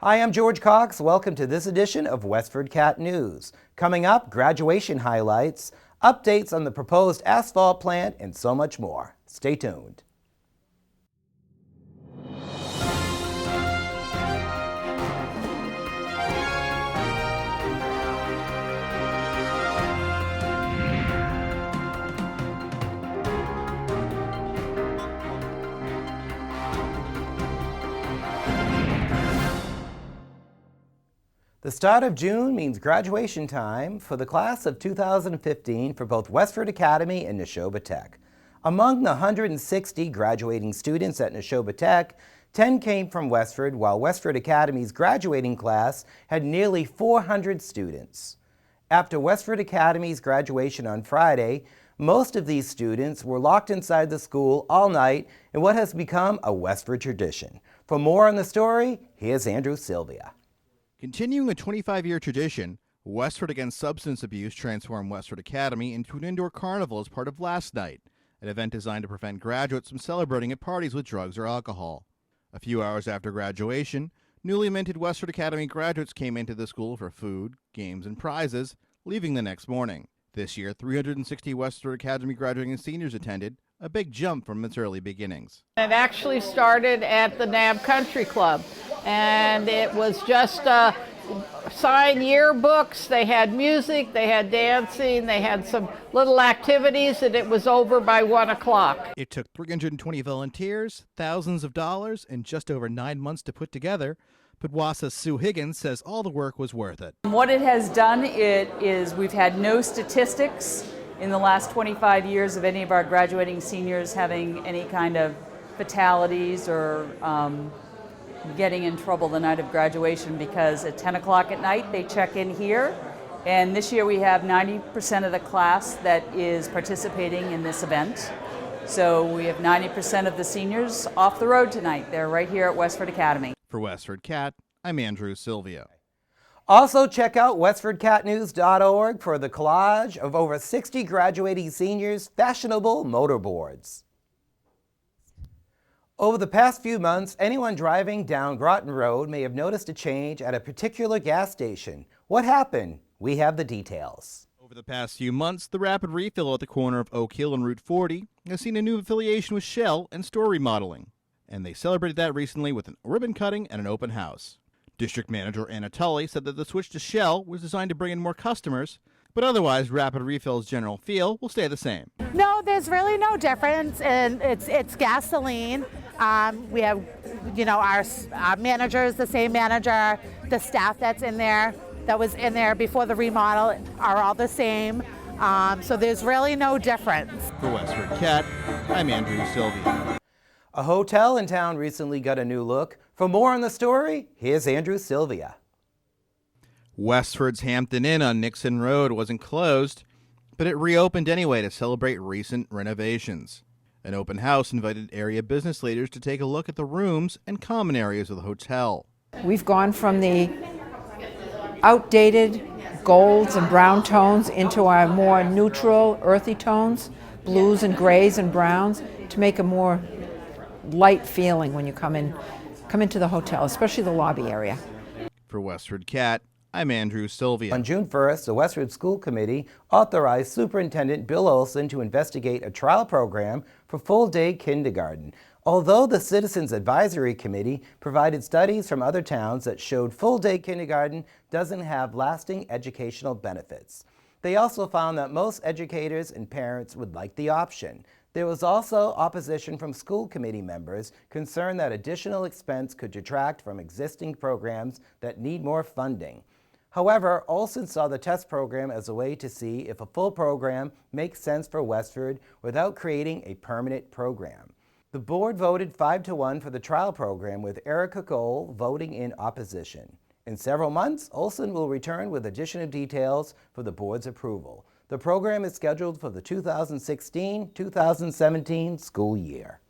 Hi, I'm George Cox. Welcome to this edition of WestfordCAT News. Coming up, graduation highlights, updates on the proposed asphalt plant, and so much more. Stay tuned. The start of June means graduation time for the class of 2015 for both Westford Academy and Neshoba Tech. Among the 160 graduating students at Neshoba Tech, 10 came from Westford, while Westford Academy's graduating class had nearly 400 students. After Westford Academy's graduation on Friday, most of these students were locked inside the school all night in what has become a Westford tradition. For more on the story, here's Andrew Sylvia. Continuing a 25-year tradition, Westford Against Substance Abuse transformed Westford Academy into an indoor carnival as part of Last Night, an event designed to prevent graduates from celebrating at parties with drugs or alcohol. A few hours after graduation, newly minted Westford Academy graduates came into the school for food, games, and prizes, leaving the next morning. This year, 360 Westford Academy graduating seniors attended, a big jump from its early beginnings. It actually started at the NAB Country Club, and it was just signed yearbooks. They had music, they had dancing, they had some little activities, and it was over by 1 o'clock. It took 320 volunteers, thousands of dollars, and just over 9 months to put together. But WASA's Sue Higgins says all the work was worth it. What it has done is we've had no statistics in the last 25 years of any of our graduating seniors having any kind of fatalities or getting in trouble the night of graduation, because at 10 o'clock at night they check in here, and this year we have 90% of the class that is participating in this event. So we have 90% of the seniors off the road tonight. They're right here at Westford Academy. For WestfordCAT, I'm Andrew Sylvia. Also, check out WestfordCatNews.org for the collage of over 60 graduating seniors' fashionable motorboards. Over the past few months, anyone driving down Groton Road may have noticed a change at a particular gas station. What happened? We have the details. Over the past few months, the Rapid Refill at the corner of Oak Hill and Route 40 has seen a new affiliation with Shell and store remodeling, and they celebrated that recently with a ribbon cutting and an open house. District Manager Anna Tully said that the switch to Shell was designed to bring in more customers, but otherwise Rapid Refill's general feel will stay the same. No, there's really no difference, and it's gasoline. We have, our manager is the same manager. The staff that's in there, that was in there before the remodel, are all the same. So there's really no difference. For WestfordCAT, I'm Andrew Sylvia. A hotel in town recently got a new look. For more on the story, here's Andrew Sylvia. Westford's Hampton Inn on Nixon Road wasn't closed, but it reopened anyway to celebrate recent renovations. An open house invited area business leaders to take a look at the rooms and common areas of the hotel. We've gone from the outdated golds and brown tones into our more neutral, earthy tones, blues and grays and browns, to make a more light feeling when you come into the hotel, especially the lobby area. For WestfordCAT, I'm Andrew Sylvia. On June 1st, the Westford School Committee authorized Superintendent Bill Olson to investigate a trial program for full-day kindergarten. Although the Citizens Advisory Committee provided studies from other towns that showed full-day kindergarten doesn't have lasting educational benefits. They also found that most educators and parents would like the option. There was also opposition from school committee members concerned that additional expense could detract from existing programs that need more funding. However, Olson saw the test program as a way to see if a full program makes sense for Westford without creating a permanent program. The board voted 5-1 for the trial program, with Erica Cole voting in opposition. In several months, Olson will return with additional details for the board's approval. The program is scheduled for the 2016-2017 school year.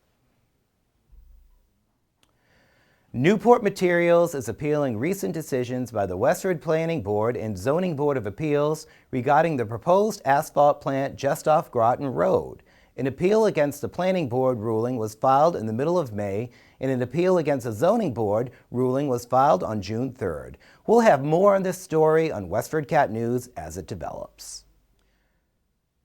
Newport Materials is appealing recent decisions by the Westford Planning Board and Zoning Board of Appeals regarding the proposed asphalt plant just off Groton Road. An appeal against the Planning Board ruling was filed in the middle of May and an appeal against a zoning board ruling was filed on June 3rd. We'll have more on this story on WestfordCAT News as it develops.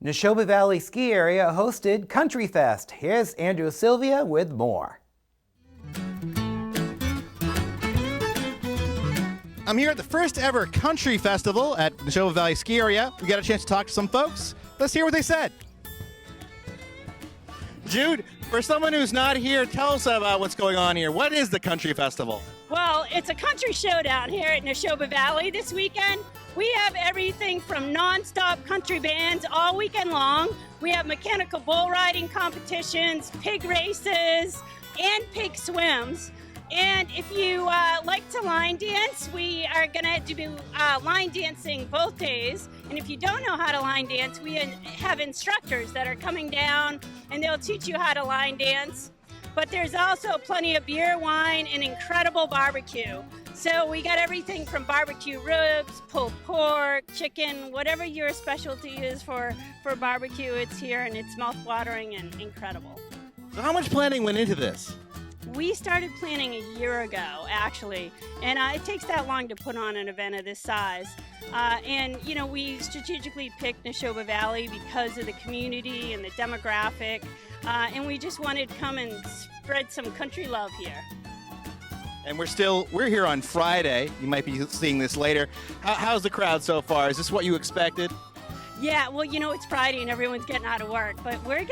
Neshoba Valley Ski Area hosted Country Fest. Here's Andrew Sylvia with more. I'm here at the first ever country festival at Neshoba Valley Ski Area. We got a chance to talk to some folks. Let's hear what they said. Jude, for someone who's not here, tell us about what's going on here. What is the country festival? Well, it's a country showdown here at Neshoba Valley this weekend. We have everything from non-stop country bands all weekend long. We have mechanical bull riding competitions, pig races, and pig swims. And if you like to line dance, we are going to do line dancing both days. And if you don't know how to line dance, we have instructors that are coming down and they'll teach you how to line dance. But there's also plenty of beer, wine, and incredible barbecue. So we got everything from barbecue ribs, pulled pork, chicken, whatever your specialty is for barbecue, it's here, and it's mouth-watering and incredible. So how much planning went into this? We started planning a year ago, actually, and it takes that long to put on an event of this size. And, you know, we strategically picked Neshoba Valley because of the community and the demographic, and we just wanted to come and spread some country love here. And we're here on Friday. You might be seeing this later. How's the crowd so far? Is this what you expected? Yeah, well, you know, it's Friday and everyone's getting out of work, but we're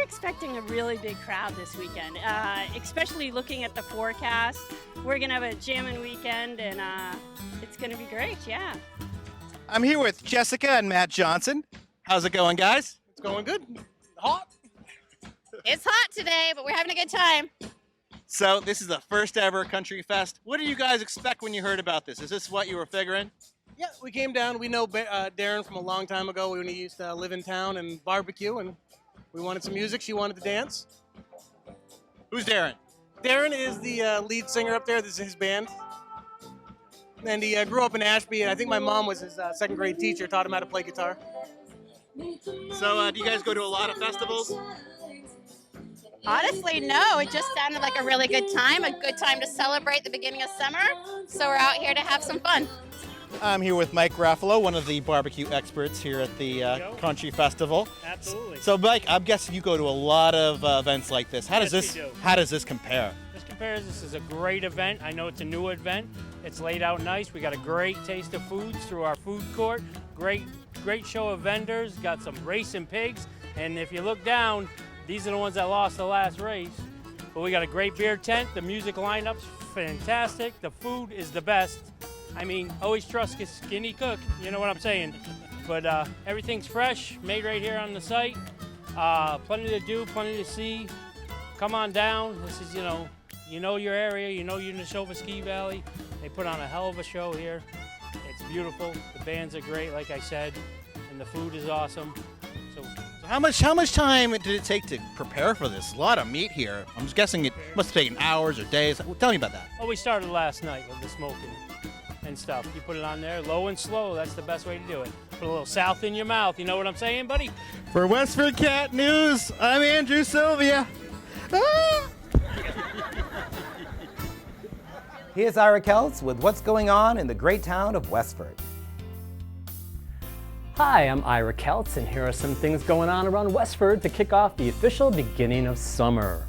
expecting a really big crowd this weekend, especially looking at the forecast. We're gonna have a jamming weekend, and it's gonna be great. Yeah. I'm here with Jessica and Matt Johnson. How's it going, guys? It's going good. Hot. It's hot today, but we're having a good time. So this is the first ever country fest. What did you guys expect when you heard about this? Is this what you were figuring? Yeah, we came down. We know Darren from a long time ago when he used to live in town and barbecue, and we wanted some music. She wanted to dance. Who's Darren? Darren is the lead singer up there. This is his band. And he grew up in Ashby, and I think my mom was his second grade teacher, taught him how to play guitar. So do you guys go to a lot of festivals? Honestly, no. It just sounded like a really good time to celebrate the beginning of summer. So we're out here to have some fun. I'm here with Mike Raffalo, one of the barbecue experts here at the Country Festival. Absolutely. So, Mike, I'm guessing you go to a lot of events like this. How does this compare? This is a great event. I know it's a new event. It's laid out nice. We got a great taste of foods through our food court. Great show of vendors. Got some racing pigs. And if you look down, these are the ones that lost the last race. But we got a great beer tent. The music lineup's fantastic. The food is the best. I mean, always trust a skinny cook, you know what I'm saying. But everything's fresh, made right here on the site. Plenty to do, plenty to see. Come on down. This is, you know your area, you know your Neshoba Ski Valley. They put on a hell of a show here. It's beautiful. The bands are great, like I said, and the food is awesome. So how much time did it take to prepare for this? A lot of meat here. I'm just guessing it must have taken hours or days. Tell me about that. Oh, we started last night with the smoking and stuff. You put it on there, low and slow. That's the best way to do it. Put a little south in your mouth. You know what I'm saying, buddy? For WestfordCAT News, I'm Andrew Sylvia. Here's Ira Keltz with what's going on in the great town of Westford. Hi, I'm Ira Keltz, and here are some things going on around Westford to kick off the official beginning of summer.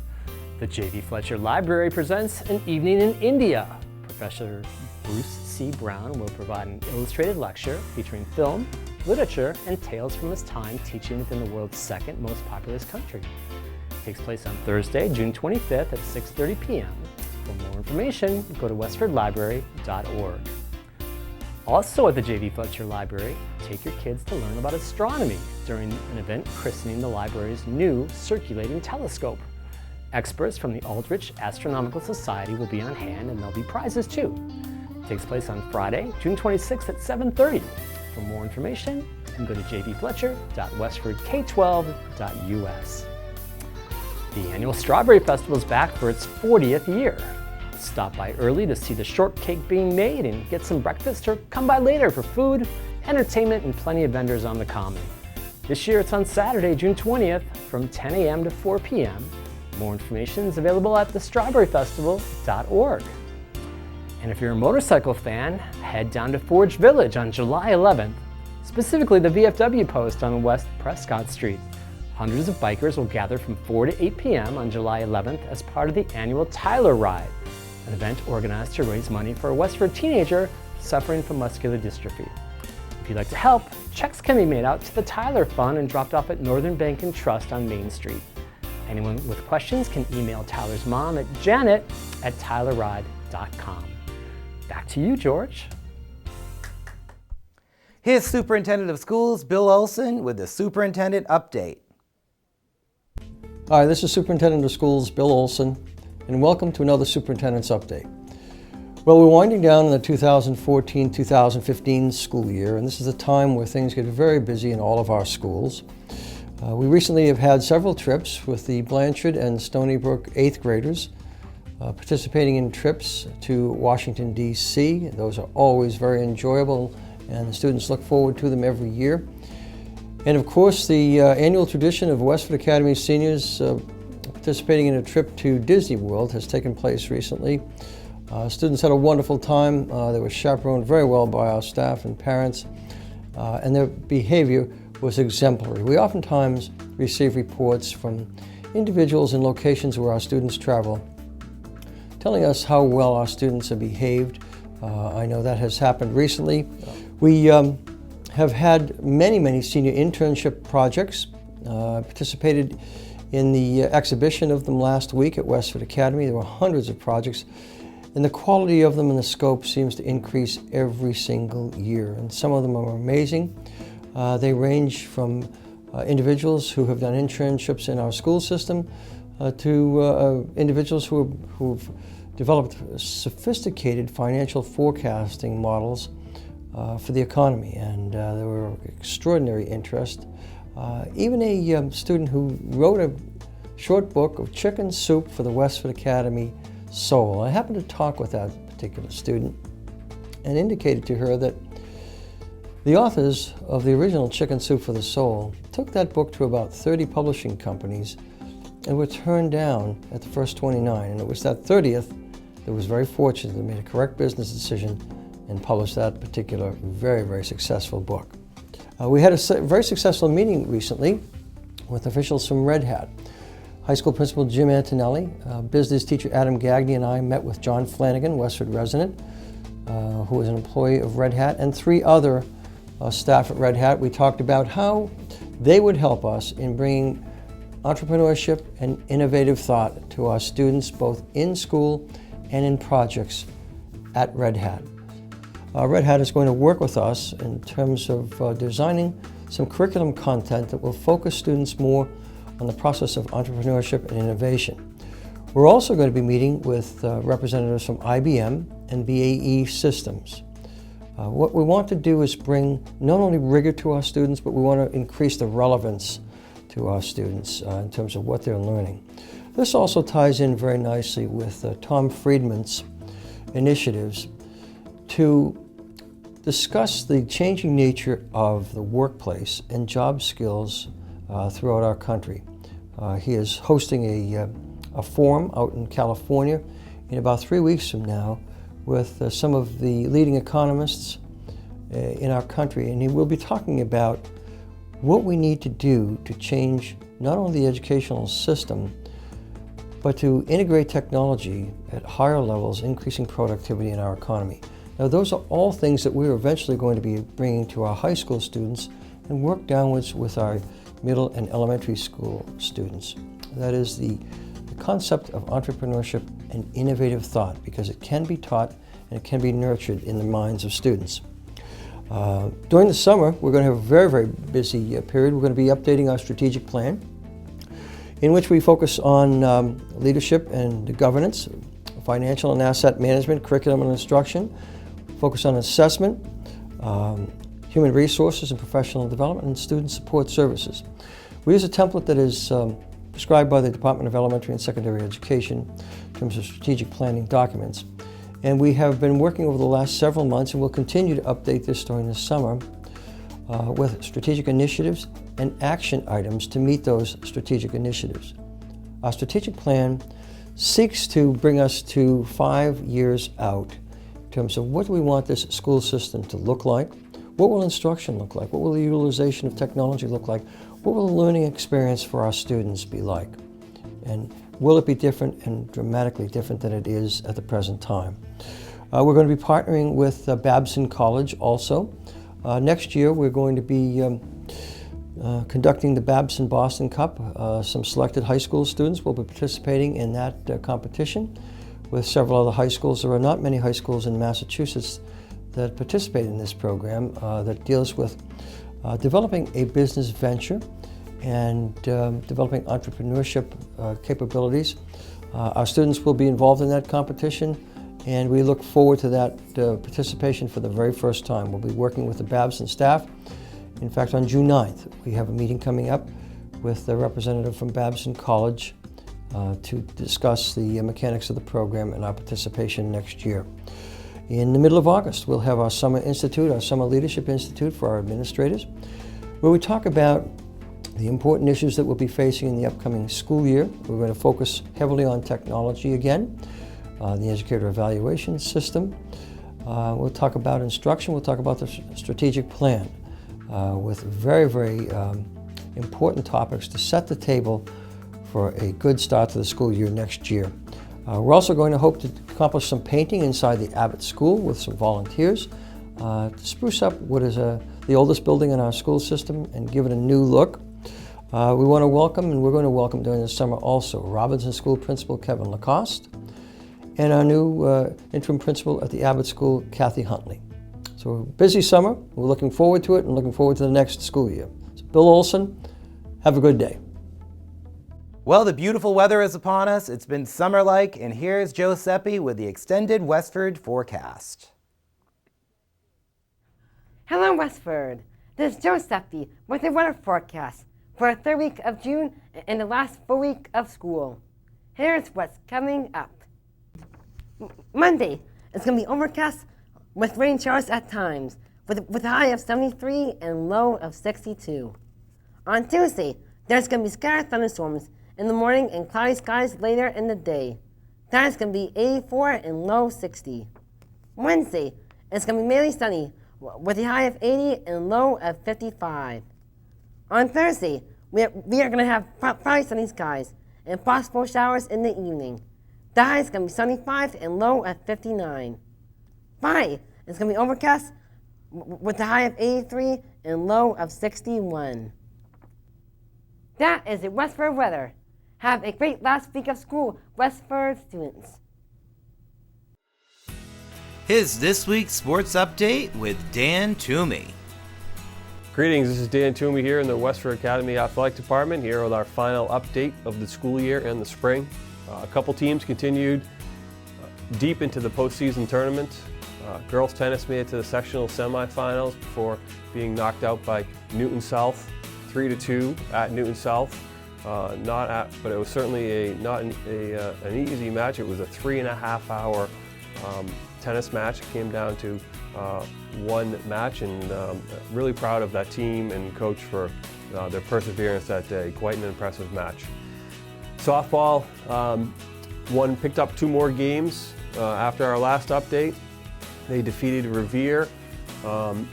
The J.V. Fletcher Library presents an evening in India. Professor Bruce C. Brown will provide an illustrated lecture featuring film, literature, and tales from his time teaching within the world's second most populous country. It takes place on Thursday, June 25th at 6:30 p.m. For more information, go to westfordlibrary.org. Also at the J.V. Fletcher Library, take your kids to learn about astronomy during an event christening the library's new circulating telescope. Experts from the Aldrich Astronomical Society will be on hand, and there'll be prizes too. It takes place on Friday, June 26th at 7:30. For more information, you can go to jvfletcher.westfordk12.us. The annual Strawberry Festival is back for its 40th year. Stop by early to see the shortcake being made and get some breakfast, or come by later for food, entertainment, and plenty of vendors on the common. This year it's on Saturday, June 20th from 10 a.m. to 4 p.m. More information is available at thestrawberryfestival.org. And if you're a motorcycle fan, head down to Forge Village on July 11th, specifically the VFW post on West Prescott Street. Hundreds of bikers will gather from 4 to 8 p.m. on July 11th as part of the annual Tyler Ride, an event organized to raise money for a Westford teenager suffering from muscular dystrophy. If you'd like to help, checks can be made out to the Tyler Fund and dropped off at Northern Bank and Trust on Main Street. Anyone with questions can email Tyler's mom at janet@tylerride.com. Back to you, George. Here's Superintendent of Schools, Bill Olson, with the Superintendent Update. Hi, this is Superintendent of Schools, Bill Olson, and welcome to another Superintendent's Update. Well, we're winding down in the 2014-2015 school year, and this is a time where things get very busy in all of our schools. We recently have had several trips with the Blanchard and Stony Brook 8th graders, participating in trips to Washington, D.C. Those are always very enjoyable, and the students look forward to them every year. And of course, the annual tradition of Westford Academy seniors participating in a trip to Disney World has taken place recently. Students had a wonderful time. They were chaperoned very well by our staff and parents, and their behavior was exemplary. We oftentimes receive reports from individuals in locations where our students travel, telling us how well our students have behaved. I know that has happened recently. We have had many senior internship projects, participated in the exhibition of them last week at Westford Academy. There were hundreds of projects, and the quality of them and the scope seems to increase every single year, and some of them are amazing. They range from individuals who have done internships in our school system to individuals who've developed sophisticated financial forecasting models for the economy, and there were extraordinary interest. Even a student who wrote a short book of chicken soup for the Westford Academy Soul. I happened to talk with that particular student and indicated to her that the authors of the original Chicken Soup for the Soul took that book to about 30 publishing companies and were turned down at the first 29, and it was that 30th that was very fortunate that made a correct business decision and published that particular very successful book. We had a very successful meeting recently with officials from Red Hat. High school principal Jim Antonelli, business teacher Adam Gagney, and I met with John Flanagan, Westford resident, who is an employee of Red Hat, and 3 other staff at Red Hat. We talked about how they would help us in bringing entrepreneurship and innovative thought to our students, both in school and in projects at Red Hat. Red Hat is going to work with us in terms of designing some curriculum content that will focus students more on the process of entrepreneurship and innovation. We're also going to be meeting with representatives from IBM and BAE Systems. What we want to do is bring not only rigor to our students, but we want to increase the relevance to our students in terms of what they're learning. This also ties in very nicely with Tom Friedman's initiatives to discuss the changing nature of the workplace and job skills throughout our country. He is hosting a forum out in California in about 3 weeks from now with some of the leading economists in our country, and he will be talking about what we need to do to change not only the educational system, but to integrate technology at higher levels, increasing productivity in our economy. Now, those are all things that we're eventually going to be bringing to our high school students and work downwards with our middle and elementary school students. That is the concept of entrepreneurship and innovative thought, because it can be taught and it can be nurtured in the minds of students. During the summer, we're going to have a very busy period. We're going to be updating our strategic plan, in which we focus on leadership and governance, financial and asset management, curriculum and instruction, focus on assessment, human resources and professional development, and student support services. We use a template that is prescribed by the Department of Elementary and Secondary Education in terms of strategic planning documents. And we have been working over the last several months, and we'll continue to update this during the summer with strategic initiatives and action items to meet those strategic initiatives. Our strategic plan seeks to bring us to 5 years out in terms of what do we want this school system to look like, what will instruction look like, what will the utilization of technology look like, what will the learning experience for our students be like, and will it be different and dramatically different than it is at the present time. We're going to be partnering with Babson College also. Next year we're going to be conducting the Babson Boston Cup. Some selected high school students will be participating in that competition with several other high schools. There are not many high schools in Massachusetts that participate in this program that deals with developing a business venture and developing entrepreneurship capabilities. Our students will be involved in that competition, and we look forward to that participation for the very first time. We'll be working with the Babson staff. In fact, on June 9th, we have a meeting coming up with the representative from Babson College to discuss the mechanics of the program and our participation next year. In the middle of August, we'll have our Summer Institute, our Summer Leadership Institute for our administrators, where we talk about the important issues that we'll be facing in the upcoming school year. We're going to focus heavily on technology again, the educator evaluation system. We'll talk about instruction. We'll talk about the strategic plan with very, very important topics to set the table for a good start to the school year next year. We're also going to hope to accomplish some painting inside the Abbott School with some volunteers to spruce up what is the oldest building in our school system and give it a new look. We want to welcome, and we're going to welcome during the summer also, Robinson School Principal Kevin Lacoste and our new interim principal at the Abbott School, Kathy Huntley. So a busy summer. We're looking forward to it and looking forward to the next school year. So Bill Olson, have a good day. Well, the beautiful weather is upon us. It's been summer-like, and here's Joe Seppi with the extended Westford forecast. Hello, Westford. This is Joe Seppi with the weather forecast for the third week of June and the last full week of school. Here's what's coming up. Monday, it's going to be overcast with rain showers at times, with a high of 73 and low of 62. On Tuesday, there's going to be scattered thunderstorms in the morning and cloudy skies later in the day. That is going to be 84 and low 60. Wednesday, it's going to be mainly sunny with a high of 80 and low of 55. On Thursday, we are going to have partly sunny skies and possible showers in the evening. The high is going to be 75 and low of 59. Friday, it's going to be overcast with a high of 83 and low of 61. That is the Westford weather. Have a great last week of school, Westford students. Here's this week's sports update with Dan Toomey. Greetings, this is Dan Toomey here in the Westford Academy Athletic Department, here with our final update of the school year and the spring. A couple teams continued deep into the postseason tournament. Girls tennis made it to the sectional semifinals before being knocked out by Newton South 3-2 at Newton South. But it was certainly not an easy match. It was a 3.5-hour tennis match. It came down to one match, and really proud of that team and coach for their perseverance that day. Quite an impressive match. Softball picked up 2 more games after our last update. They defeated Revere 4-2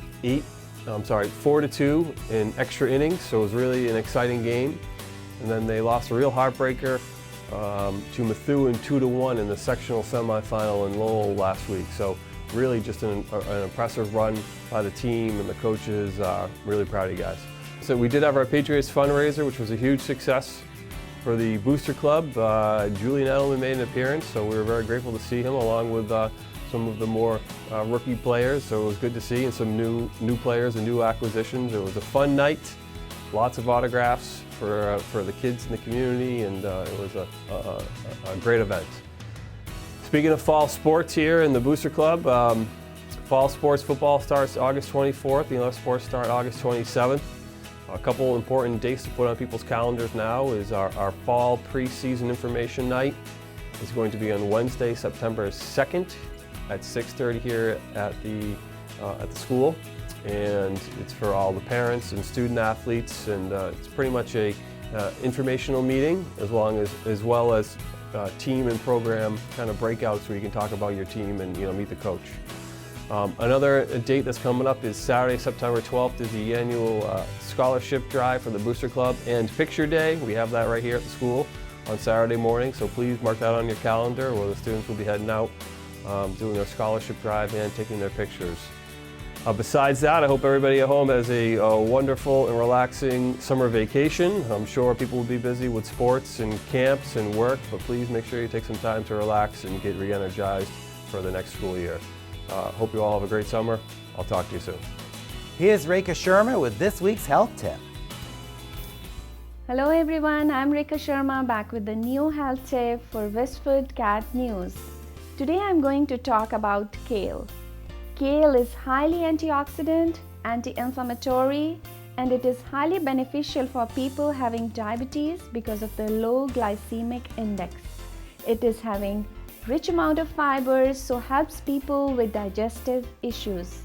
in extra innings, so it was really an exciting game. And then they lost a real heartbreaker to Methuen 2-1 in the sectional semifinal in Lowell last week. So really just an impressive run by the team and the coaches. Really proud of you guys. So we did have our Patriots fundraiser, which was a huge success for the Booster Club. Julian Edelman made an appearance, so we were very grateful to see him along with some of the more rookie players. So it was good to see, and some new players and new acquisitions. It was a fun night, lots of autographs for the kids in the community, and it was a great event. Speaking of fall sports here in the Booster Club, fall sports football starts August 24th. The other sports start August 27th. A couple important dates to put on people's calendars now is our fall preseason information night. It's going to be on Wednesday, September 2nd at 6:30 here at the school, and it's for all the parents and student athletes, and it's pretty much a informational meeting as well as team and program kind of breakouts where you can talk about your team and meet the coach. Another date that's coming up is Saturday, September 12th is the annual scholarship drive for the Booster Club and Picture Day. We have that right here at the school on Saturday morning, so please mark that on your calendar where the students will be heading out, doing their scholarship drive and taking their pictures. Besides that, I hope everybody at home has a wonderful and relaxing summer vacation. I'm sure people will be busy with sports and camps and work, but please make sure you take some time to relax and get re-energized for the next school year. Hope you all have a great summer. I'll talk to you soon. Here's Rekha Sharma with this week's health tip. Hello everyone, I'm Rekha Sharma back with the new health tip for WestfordCAT News. Today I'm going to talk about kale. Kale is highly antioxidant, anti-inflammatory, and it is highly beneficial for people having diabetes because of the low glycemic index. It is having rich amount of fibers, so helps people with digestive issues.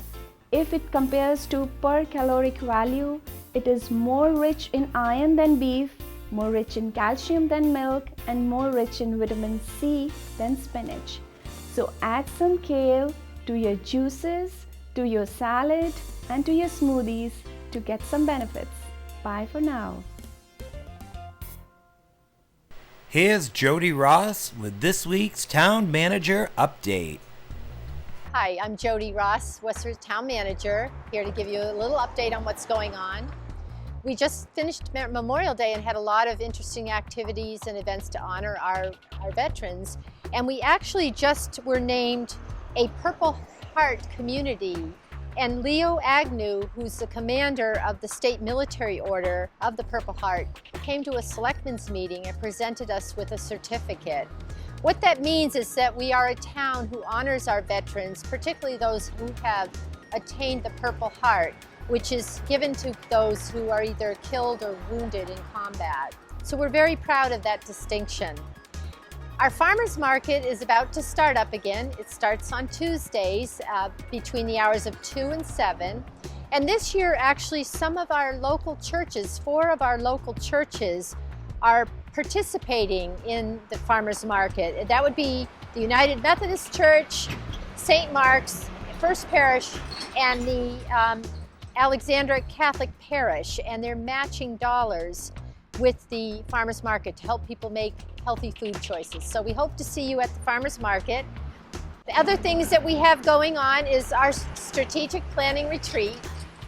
If it compares to per caloric value, it is more rich in iron than beef, more rich in calcium than milk, and more rich in vitamin C than spinach. So add some kale to your juices, to your salad, and to your smoothies to get some benefits. Bye for now. Here's Jody Ross with this week's Town Manager Update. Hi, I'm Jody Ross, Westford Town Manager, here to give you a little update on what's going on. We just finished Memorial Day and had a lot of interesting activities and events to honor our veterans. And we actually just were named a Purple Heart community. And Leo Agnew, who's the commander of the State Military Order of the Purple Heart, came to a selectmen's meeting and presented us with a certificate. What that means is that we are a town who honors our veterans, particularly those who have attained the Purple Heart, which is given to those who are either killed or wounded in combat. So we're very proud of that distinction. Our farmers market is about to start up again. It starts on Tuesdays between the hours of 2 and 7. And this year, actually, some of our local churches, 4 of our local churches, are participating in the farmers market. That would be the United Methodist Church, St. Mark's, First Parish, and the Alexandra Catholic Parish. And they're matching dollars with the farmers market to help people make healthy food choices. So we hope to see you at the farmers market. The other things that we have going on is our strategic planning retreat,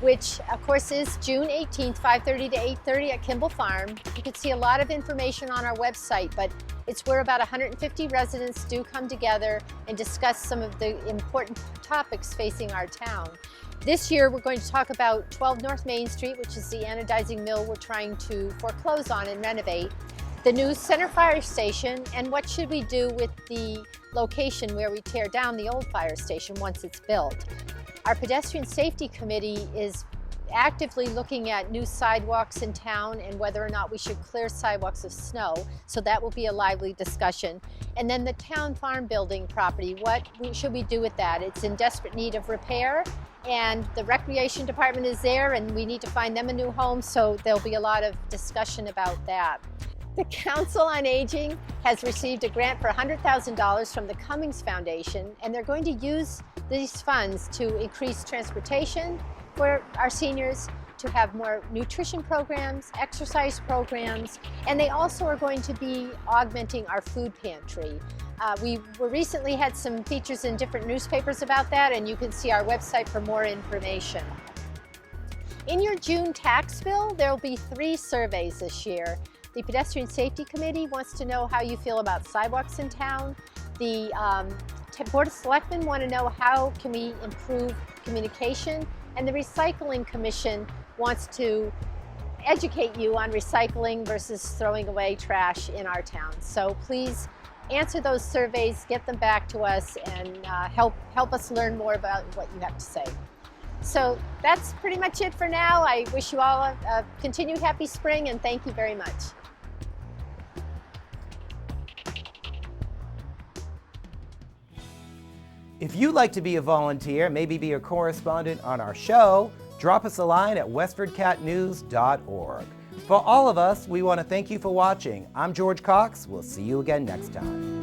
which of course is June 18th, 5:30 to 8:30 at Kimball Farm. You can see a lot of information on our website, but it's where about 150 residents do come together and discuss some of the important topics facing our town. This year we're going to talk about 12 North Main Street, which is the anodizing mill we're trying to foreclose on and renovate, the new Center Fire Station, and what should we do with the location where we tear down the old fire station once it's built. Our Pedestrian Safety Committee is actively looking at new sidewalks in town and whether or not we should clear sidewalks of snow, so that will be a lively discussion. And then the town farm building property, what should we do with that? It's in desperate need of repair, and the recreation department is there and we need to find them a new home, so there'll be a lot of discussion about that. The Council on Aging has received a grant for $100,000 from the Cummings Foundation, and they're going to use these funds to increase transportation for our seniors, to have more nutrition programs, exercise programs, and they also are going to be augmenting our food pantry. We recently had some features in different newspapers about that, and you can see our website for more information. In your June tax bill, there will be 3 surveys this year. The Pedestrian Safety Committee wants to know how you feel about sidewalks in town. The Board of Selectmen want to know how can we improve communication. And the Recycling Commission wants to educate you on recycling versus throwing away trash in our town. So please answer those surveys, get them back to us, and help us learn more about what you have to say. So that's pretty much it for now. I wish you all a continued happy spring, and thank you very much. If you'd like to be a volunteer, maybe be a correspondent on our show, drop us a line at westfordcatnews.org. For all of us, we want to thank you for watching. I'm George Cox. We'll see you again next time.